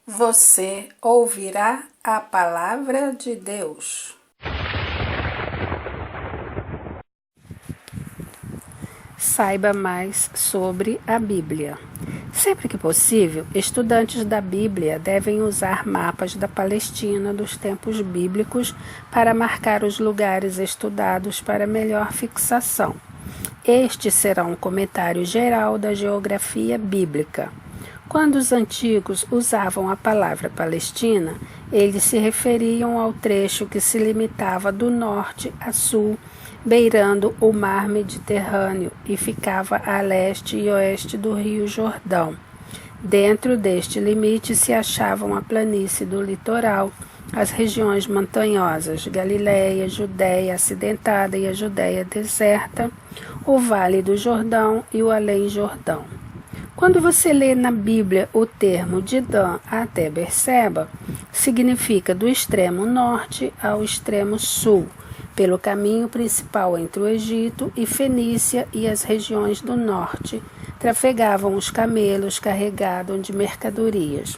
Você ouvirá a palavra de Deus. Saiba mais sobre a Bíblia. Sempre que possível, estudantes da Bíblia devem usar mapas da Palestina dos tempos bíblicos para marcar os lugares estudados para melhor fixação. Este será um comentário geral da geografia bíblica. Quando os antigos usavam a palavra Palestina, eles se referiam ao trecho que se limitava do norte a sul, beirando o mar Mediterrâneo e ficava a leste e oeste do Rio Jordão. Dentro deste limite se achavam a planície do litoral, as regiões montanhosas, Galiléia, Judéia acidentada e a Judéia deserta, o Vale do Jordão e o Além Jordão. Quando você lê na Bíblia o termo de Dan até Berseba, significa do extremo norte ao extremo sul, pelo caminho principal entre o Egito e Fenícia e as regiões do norte, trafegavam os camelos carregados de mercadorias.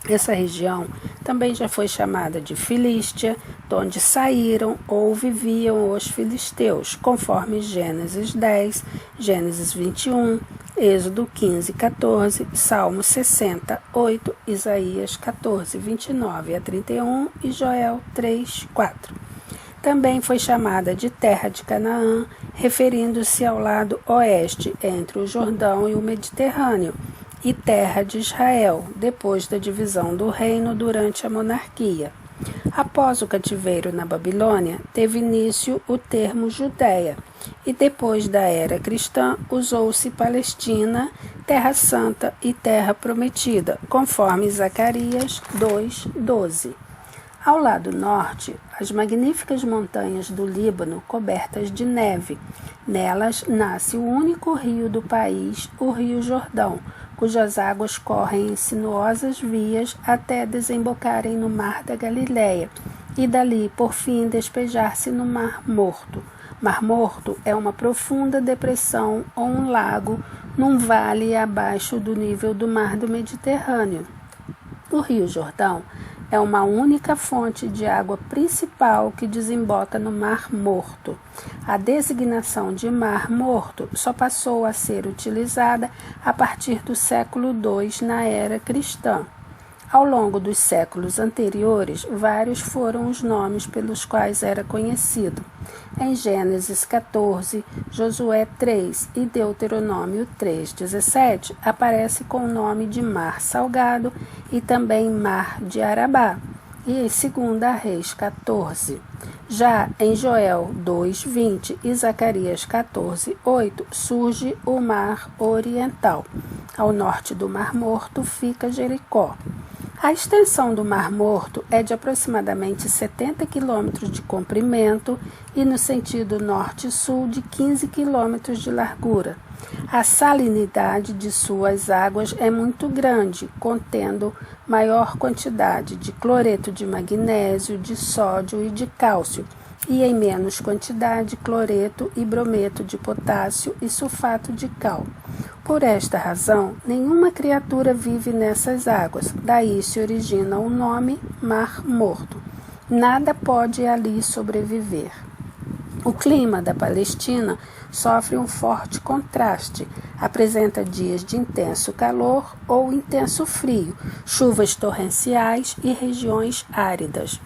Essa região também já foi chamada de Filístia, de onde saíram ou viviam os filisteus, conforme Gênesis 10, Gênesis 21, Êxodo 15, 14, Salmo 60, 8, Isaías 14, 29 a 31 e Joel 3, 4. Também foi chamada de Terra de Canaã, referindo-se ao lado oeste, entre o Jordão e o Mediterrâneo, e Terra de Israel, depois da divisão do reino durante a monarquia. Após o cativeiro na Babilônia, teve início o termo Judéia, e depois da era cristã usou-se Palestina, Terra Santa e Terra Prometida, conforme Zacarias 2:12. Ao lado norte, as magníficas montanhas do Líbano cobertas de neve. Nelas nasce o único rio do país, o Rio Jordão, cujas águas correm em sinuosas vias até desembocarem no Mar da Galileia e dali, por fim, despejar-se no Mar Morto. Mar Morto é uma profunda depressão ou um lago num vale abaixo do nível do mar do Mediterrâneo. O Rio Jordão é uma única fonte de água principal que desemboca no Mar Morto. A designação de Mar Morto só passou a ser utilizada a partir do século II na era cristã. Ao longo dos séculos anteriores, vários foram os nomes pelos quais era conhecido. Em Gênesis 14, Josué 3 e Deuteronômio 3:17 aparece com o nome de Mar Salgado e também Mar de Arabá, e em 2 Reis 14. Já em Joel 2:20 e Zacarias 14:8 surge o Mar Oriental. Ao norte do Mar Morto fica Jericó. A extensão do Mar Morto é de aproximadamente 70 quilômetros de comprimento e no sentido norte-sul de 15 quilômetros de largura. A salinidade de suas águas é muito grande, contendo maior quantidade de cloreto de magnésio, de sódio e de cálcio, e em menos quantidade cloreto e brometo de potássio e sulfato de cal. Por esta razão, nenhuma criatura vive nessas águas, daí se origina o nome Mar Morto. Nada pode ali sobreviver. O clima da Palestina sofre um forte contraste, apresenta dias de intenso calor ou intenso frio, chuvas torrenciais e regiões áridas.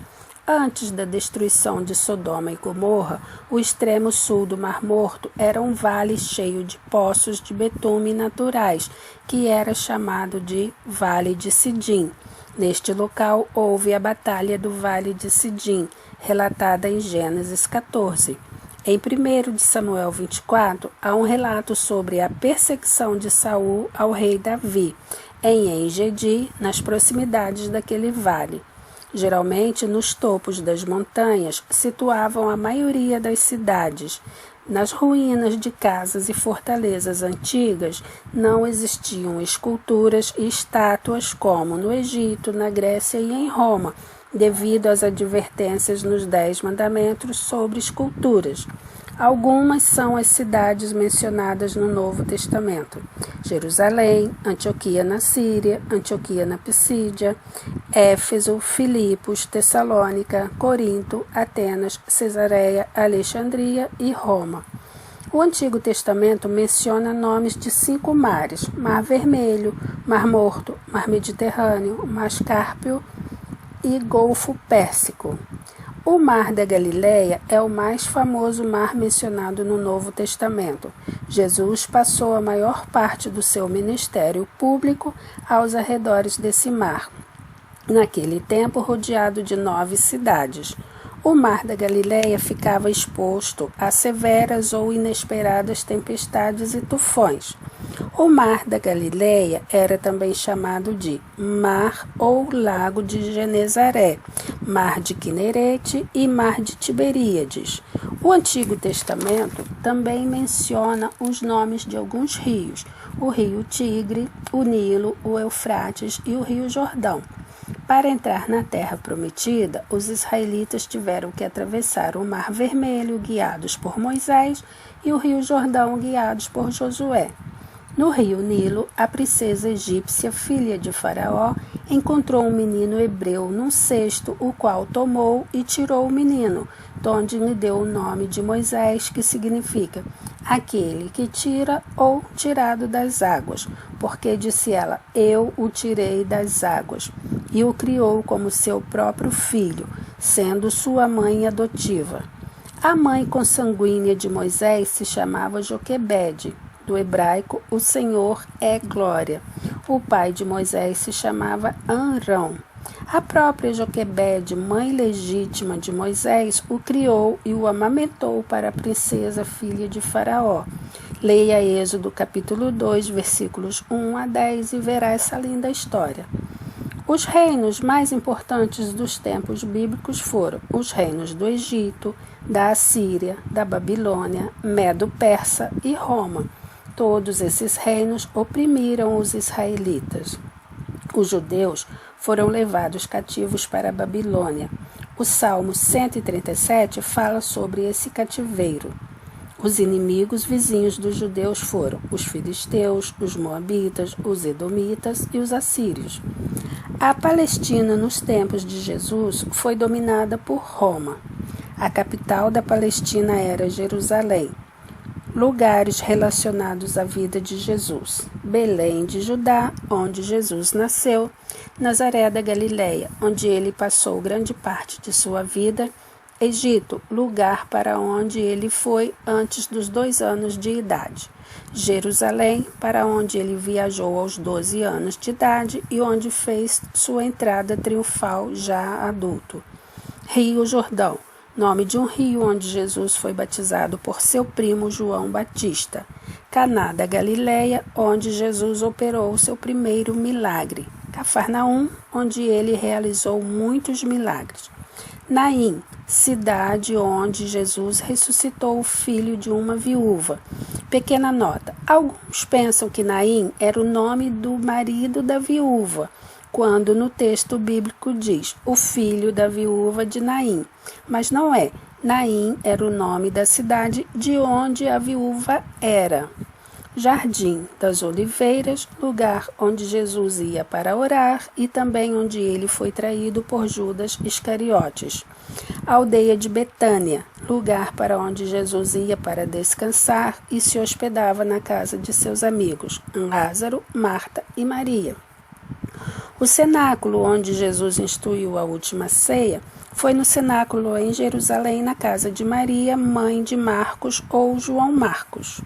Antes da destruição de Sodoma e Gomorra, o extremo sul do Mar Morto era um vale cheio de poços de betume naturais, que era chamado de Vale de Sidim. Neste local houve a Batalha do Vale de Sidim, relatada em Gênesis 14. Em 1 de Samuel 24, há um relato sobre a perseguição de Saul ao rei Davi, em En-Gedi, nas proximidades daquele vale. Geralmente, nos topos das montanhas, situavam a maioria das cidades. Nas ruínas de casas e fortalezas antigas, não existiam esculturas e estátuas como no Egito, na Grécia e em Roma, devido às advertências nos 10 mandamentos sobre esculturas. Algumas são as cidades mencionadas no Novo Testamento: Jerusalém, Antioquia na Síria, Antioquia na Pisídia, Éfeso, Filipos, Tessalônica, Corinto, Atenas, Cesareia, Alexandria e Roma. O Antigo Testamento menciona nomes de 5 mares: Mar Vermelho, Mar Morto, Mar Mediterrâneo, Mar Cárpio e Golfo Pérsico. O Mar da Galileia é o mais famoso mar mencionado no Novo Testamento. Jesus passou a maior parte do seu ministério público aos arredores desse mar, naquele tempo rodeado de 9 cidades. O Mar da Galileia ficava exposto a severas ou inesperadas tempestades e tufões. O Mar da Galileia era também chamado de Mar ou Lago de Genezaré, Mar de Quinerete e Mar de Tiberíades. O Antigo Testamento também menciona os nomes de alguns rios: o Rio Tigre, o Nilo, o Eufrates e o Rio Jordão. Para entrar na Terra Prometida, os israelitas tiveram que atravessar o Mar Vermelho, guiados por Moisés, e o Rio Jordão, guiados por Josué. No rio Nilo, a princesa egípcia, filha de Faraó, encontrou um menino hebreu num cesto, o qual tomou e tirou o menino, donde lhe deu o nome de Moisés, que significa aquele que tira ou tirado das águas, porque disse ela: eu o tirei das águas, e o criou como seu próprio filho, sendo sua mãe adotiva. A mãe consanguínea de Moisés se chamava Joquebede. Do hebraico, o Senhor é glória. O pai de Moisés se chamava Amrão. A própria Joquebede, mãe legítima de Moisés, o criou e o amamentou para a princesa filha de Faraó. Leia Êxodo capítulo 2, versículos 1 a 10 e verá essa linda história. Os reinos mais importantes dos tempos bíblicos foram os reinos do Egito, da Assíria, da Babilônia, Medo-Persa e Roma. Todos esses reinos oprimiram os israelitas. Os judeus foram levados cativos para a Babilônia. O Salmo 137 fala sobre esse cativeiro. Os inimigos vizinhos dos judeus foram os filisteus, os moabitas, os edomitas e os assírios. A Palestina, nos tempos de Jesus, foi dominada por Roma. A capital da Palestina era Jerusalém. Lugares relacionados à vida de Jesus: Belém de Judá, onde Jesus nasceu; Nazaré da Galileia, onde ele passou grande parte de sua vida; Egito, lugar para onde ele foi antes dos 2 anos de idade; Jerusalém, para onde ele viajou aos 12 anos de idade e onde fez sua entrada triunfal já adulto; Rio Jordão, nome de um rio onde Jesus foi batizado por seu primo João Batista; Caná da Galileia, onde Jesus operou seu primeiro milagre; Cafarnaum, onde ele realizou muitos milagres; Naim, cidade onde Jesus ressuscitou o filho de uma viúva. Pequena nota: alguns pensam que Naim era o nome do marido da viúva, quando no texto bíblico diz o filho da viúva de Naim, mas não é. Naim era o nome da cidade de onde a viúva era. Jardim das Oliveiras, lugar onde Jesus ia para orar e também onde ele foi traído por Judas Iscariotes. Aldeia de Betânia, lugar para onde Jesus ia para descansar e se hospedava na casa de seus amigos, Lázaro, Marta e Maria. O cenáculo onde Jesus instituiu a última ceia foi no cenáculo em Jerusalém, na casa de Maria, mãe de Marcos ou João Marcos.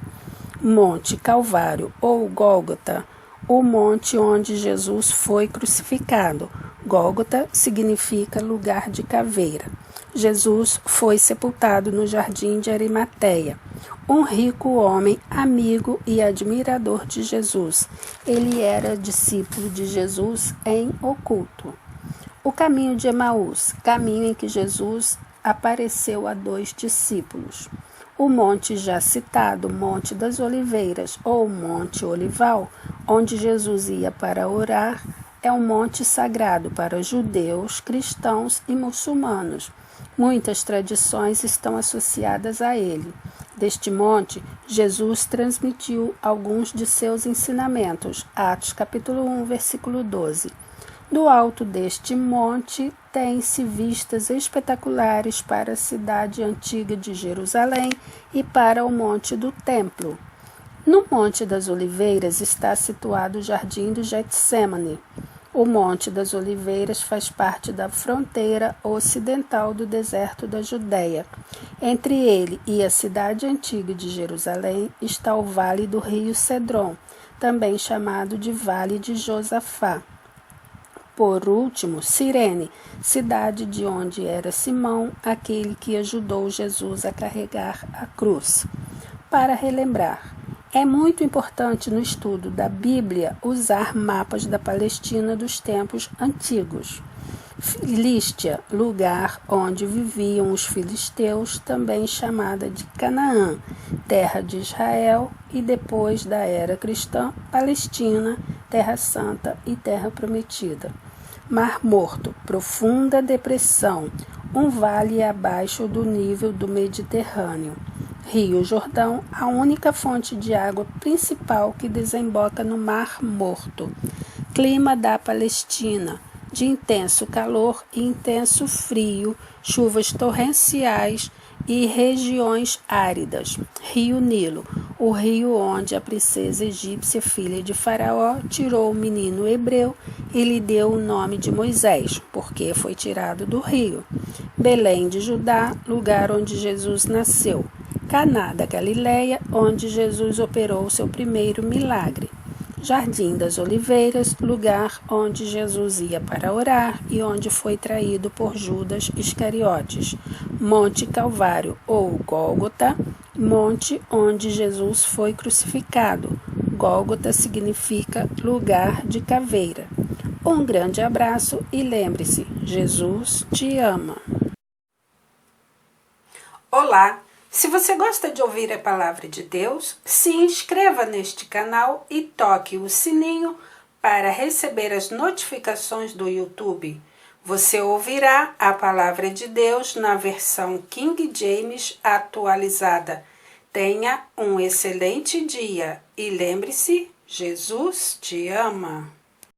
Monte Calvário ou Gólgota, o monte onde Jesus foi crucificado. Gólgota significa lugar de caveira. Jesus foi sepultado no jardim de Arimateia. Um rico homem, amigo e admirador de Jesus. Ele era discípulo de Jesus em oculto. O caminho de Emaús, caminho em que Jesus apareceu a 2 discípulos. O monte já citado, Monte das Oliveiras ou Monte Olival, onde Jesus ia para orar, é um monte sagrado para judeus, cristãos e muçulmanos. Muitas tradições estão associadas a ele. Deste monte, Jesus transmitiu alguns de seus ensinamentos. Atos capítulo 1, versículo 12. Do alto deste monte tem-se vistas espetaculares para a cidade antiga de Jerusalém e para o monte do templo. No Monte das Oliveiras está situado o Jardim do Getsêmani. O Monte das Oliveiras faz parte da fronteira ocidental do deserto da Judéia. Entre ele e a cidade antiga de Jerusalém está o Vale do Rio Cedron, também chamado de Vale de Josafá. Por último, Cirene, cidade de onde era Simão, aquele que ajudou Jesus a carregar a cruz. Para relembrar, é muito importante no estudo da Bíblia usar mapas da Palestina dos tempos antigos. Filístia, lugar onde viviam os filisteus, também chamada de Canaã, terra de Israel, e depois da era cristã, Palestina, terra santa e terra prometida. Mar Morto, profunda depressão, um vale abaixo do nível do Mediterrâneo. Rio Jordão, a única fonte de água principal que desemboca no Mar Morto. Clima da Palestina, de intenso calor e intenso frio, chuvas torrenciais e regiões áridas. Rio Nilo, o rio onde a princesa egípcia, filha de Faraó, tirou o menino hebreu e lhe deu o nome de Moisés, porque foi tirado do rio. Belém de Judá, lugar onde Jesus nasceu. Caná da Galileia, onde Jesus operou seu primeiro milagre. Jardim das Oliveiras, lugar onde Jesus ia para orar e onde foi traído por Judas Iscariotes. Monte Calvário, ou Gólgota, monte onde Jesus foi crucificado. Gólgota significa lugar de caveira. Um grande abraço e lembre-se, Jesus te ama. Olá! Se você gosta de ouvir a palavra de Deus, se inscreva neste canal e toque o sininho para receber as notificações do YouTube. Você ouvirá a palavra de Deus na versão King James atualizada. Tenha um excelente dia e lembre-se, Jesus te ama.